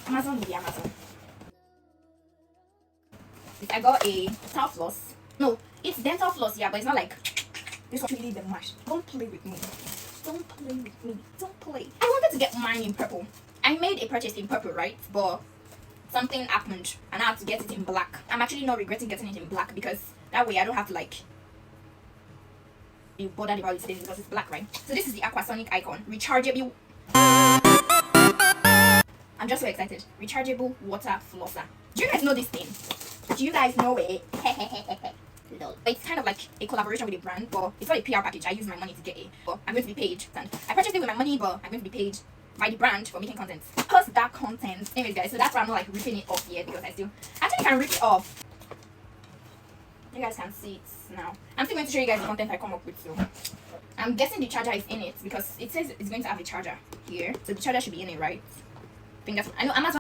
Amazon will be Amazon. I got a dental floss. No, it's dental floss, yeah, but it's not like this one really the mash. Don't play with me. Don't play with me. Don't play. I wanted to get mine in purple. I made a purchase in purple, right? But something happened and I have to get it in black. I'm actually not regretting getting it in black because that way I don't have to like be bothered about it today because it's black, right? So this is the Aquasonic Icon rechargeable. I'm just so excited. Rechargeable water flosser. Do you guys know this thing? Do you guys know it? No. It's kind of like a collaboration with a brand, but it's not a PR package. I use my money to get it, but I'm going to be paid. And I purchased it with my money, but I'm going to be paid by the brand for making content. Post that content. Anyways, guys, so that's why I'm not like ripping it off yet because I still actually can rip it off. You guys can see it now. I'm still going to show you guys the content I come up with. So I'm guessing the charger is in it because it says it's going to have a charger here, so the charger should be in it, right? I think that's. I know Amazon.